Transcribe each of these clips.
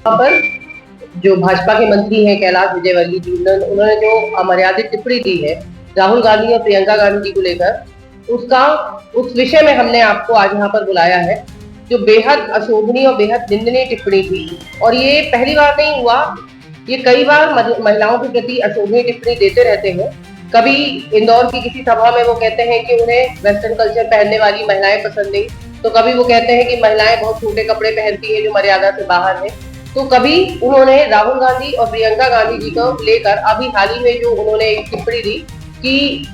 यहाँ पर जो भाजपा के मंत्री हैं कैलाश विजयवर्गीय जी, उन्होंने जो अमर्यादित टिप्पणी दी है राहुल गांधी और प्रियंका गांधी जी को लेकर, उसका उस विषय में हमने आपको आज यहाँ पर बुलाया है, जो बेहद अशोभनीय और बेहद निंदनीय टिप्पणी थी। और ये पहली बार नहीं हुआ, ये कई बार महिलाओं के प्रति अशोभनीय टिप्पणी देते रहते हैं। कभी इंदौर की किसी सभा में वो कहते हैं कि उन्हें वेस्टर्न कल्चर पहनने वाली महिलाएं पसंद नहीं, तो कभी वो कहते हैं कि महिलाएं बहुत छोटे कपड़े पहनती है जो मर्यादा से बाहर है। तो कभी उन्होंने राहुल गांधी और प्रियंका गांधी जी को लेकर अभी हाल ही में जो उन्होंने एक टिप्पणी दी कि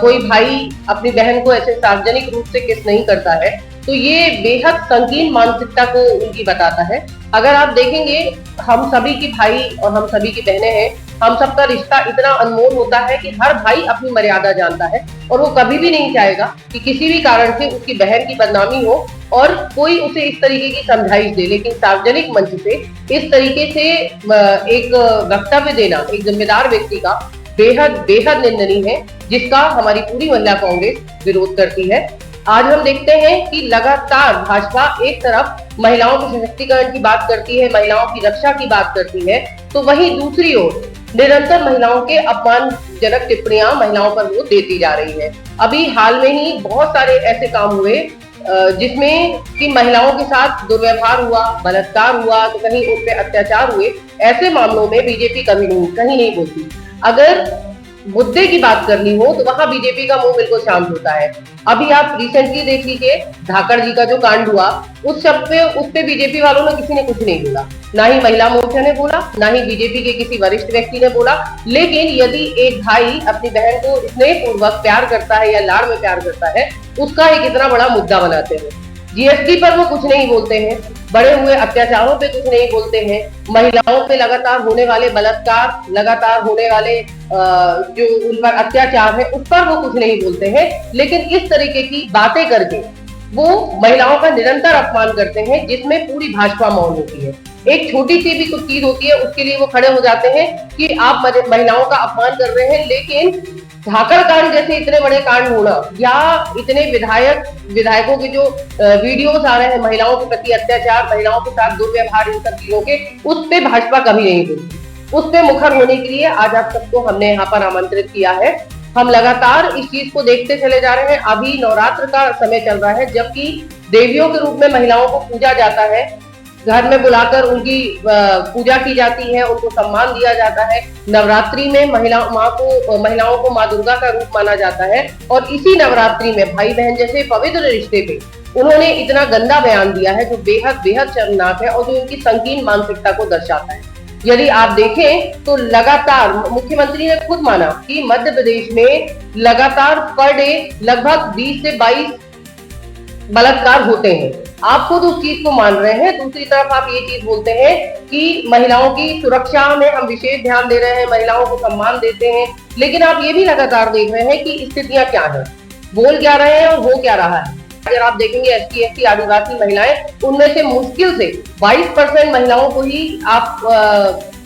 कोई भाई अपनी बहन को ऐसे सार्वजनिक रूप से किस नहीं करता है, तो ये बेहद संकीर्ण मानसिकता को उनकी बताता है। अगर आप देखेंगे, हम सभी की भाई और हम सभी की बहनें हैं, हम सबका रिश्ता इतना अनमोल होता है कि हर भाई अपनी मर्यादा जानता है और वो कभी भी नहीं चाहेगा कि किसी भी कारण से उसकी बहन की बदनामी हो और कोई उसे इस तरीके की समझाइश दे। लेकिन सार्वजनिक मंच से इस तरीके से एक वक्तव्य देना एक जिम्मेदार व्यक्ति का बेहद बेहद निंदनीय है, जिसका हमारी पूरी महिला कांग्रेस विरोध करती है। आज हम देखते हैं कि लगातार भाजपा एक तरफ महिलाओं के सशक्तिकरण की बात करती है, महिलाओं की रक्षा की बात करती है, तो वहीं दूसरी ओर निरंतर महिलाओं के अपमानजनक टिप्पणियां महिलाओं पर वो देती जा रही है। अभी हाल में ही बहुत सारे ऐसे काम हुए जिसमें कि महिलाओं के साथ दुर्व्यवहार हुआ, बलात्कार हुआ, तो कहीं उन पे अत्याचार हुए। ऐसे मामलों में बीजेपी कभी कहीं नहीं बोलती। अगर मुद्दे की बात करनी हो तो वहां बीजेपी का मुंह बिल्कुल शांत होता है। अभी आप रिसेंटली देख लीजिए, धाकड़ जी का जो कांड हुआ, उस पे बीजेपी वालों ने किसी ने कुछ नहीं बोला, ना ही महिला मोर्चा ने बोला, ना ही बीजेपी के किसी वरिष्ठ व्यक्ति ने बोला। लेकिन यदि एक भाई अपनी बहन को स्नेह पूर्वक प्यार करता है या लाड़ में प्यार करता है, उसका एक इतना बड़ा मुद्दा बनाते हैं। जीएसटी पर वो कुछ नहीं बोलते हैं, बढ़े हुए अत्याचारों पे कुछ नहीं बोलते हैं, महिलाओं पे लगातार होने वाले बलात्कार, लगातार होने वाले जो उन पर अत्याचार है, उस पर वो कुछ नहीं बोलते हैं। लेकिन इस तरीके की बातें करके वो महिलाओं का निरंतर अपमान करते हैं, जिसमें पूरी भाजपा मौन होती है। एक छोटी सी भी कुछ चीज होती है उसके लिए वो खड़े हो जाते हैं कि आप महिलाओं का अपमान कर रहे हैं। लेकिन धाकड़ कांड जैसे इतने बड़े कांड होना या इतने विधायकों के जो वीडियोस आ रहे हैं महिलाओं के प्रति अत्याचार, महिलाओं के साथ दुर्व्यवहार, इन सब चीजों के, उस पे भाजपा कभी नहीं बोलती। उस पे मुखर होने के लिए आज आप सबको हमने यहाँ पर आमंत्रित किया है। हम लगातार इस चीज को देखते चले जा रहे हैं। अभी नवरात्र का समय चल रहा है, जबकि देवियों के रूप में महिलाओं को पूजा जाता है, घर में बुलाकर उनकी पूजा की जाती है, उनको सम्मान दिया जाता है। नवरात्रि में महिलाओं को माँ दुर्गा का रूप माना जाता है। और इसी नवरात्रि में भाई बहन जैसे पवित्र रिश्ते पे उन्होंने इतना गंदा बयान दिया है जो बेहद बेहद शर्मनाक है और जो उनकी संकीर्ण मानसिकता को दर्शाता है। यदि आप देखें तो लगातार मुख्यमंत्री ने खुद माना कि मध्य प्रदेश में लगातार पर डे लगभग 20 से 22 बलात्कार होते हैं। आप खुद उस चीज को मान रहे हैं। दूसरी तरफ आप ये चीज बोलते हैं कि महिलाओं की सुरक्षा में हम विशेष ध्यान दे रहे हैं, महिलाओं को सम्मान देते हैं। लेकिन आप ये भी लगातार देख रहे हैं कि स्थितियां क्या है, बोल क्या रहे हैं और हो क्या रहा है। अगर आप देखेंगे एसटी एसटी आदिवासी महिलाएं, उनमें से मुश्किल से 22% महिलाओं को ही आप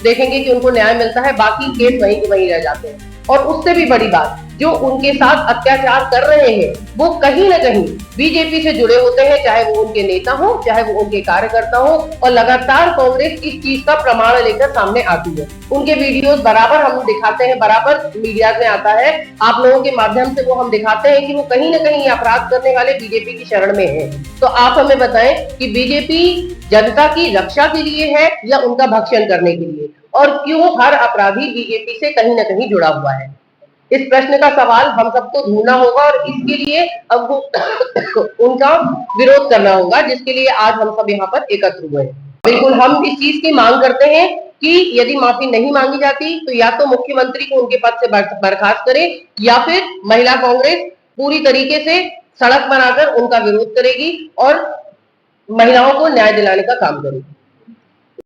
देखेंगे कि उनको न्याय मिलता है, बाकी केस वहीं के वहीं रह जाते हैं। और उससे भी बड़ी बात, जो उनके साथ अत्याचार कर रहे हैं वो कहीं ना कहीं बीजेपी से जुड़े होते हैं, चाहे वो उनके नेता हो, चाहे वो उनके कार्यकर्ता हो। और लगातार कांग्रेस इस चीज का प्रमाण लेकर सामने आती है। उनके वीडियोस बराबर हम दिखाते हैं, बराबर मीडिया में आता है, आप लोगों के माध्यम से वो हम दिखाते हैं कि वो कहीं ना कहीं अपराध करने वाले बीजेपी की शरण में है। तो आप हमें बताएं कि बीजेपी जनता की रक्षा के लिए है या उनका भक्षण करने के लिए, और क्यों हर अपराधी बीजेपी से कहीं ना कहीं जुड़ा हुआ है। इस प्रश्न का सवाल हम सबको ढूंढना होगा और इसके लिए अब उनका विरोध करना होगा, जिसके लिए आज हम सब यहाँ पर एकत्र हुए हैं। बिल्कुल हम इस चीज की मांग करते हैं कि यदि माफी नहीं मांगी जाती तो या तो मुख्यमंत्री को उनके पद से बर्खास्त करे या फिर महिला कांग्रेस पूरी तरीके से सड़क बनाकर उनका विरोध करेगी और महिलाओं को न्याय दिलाने का काम करेगी।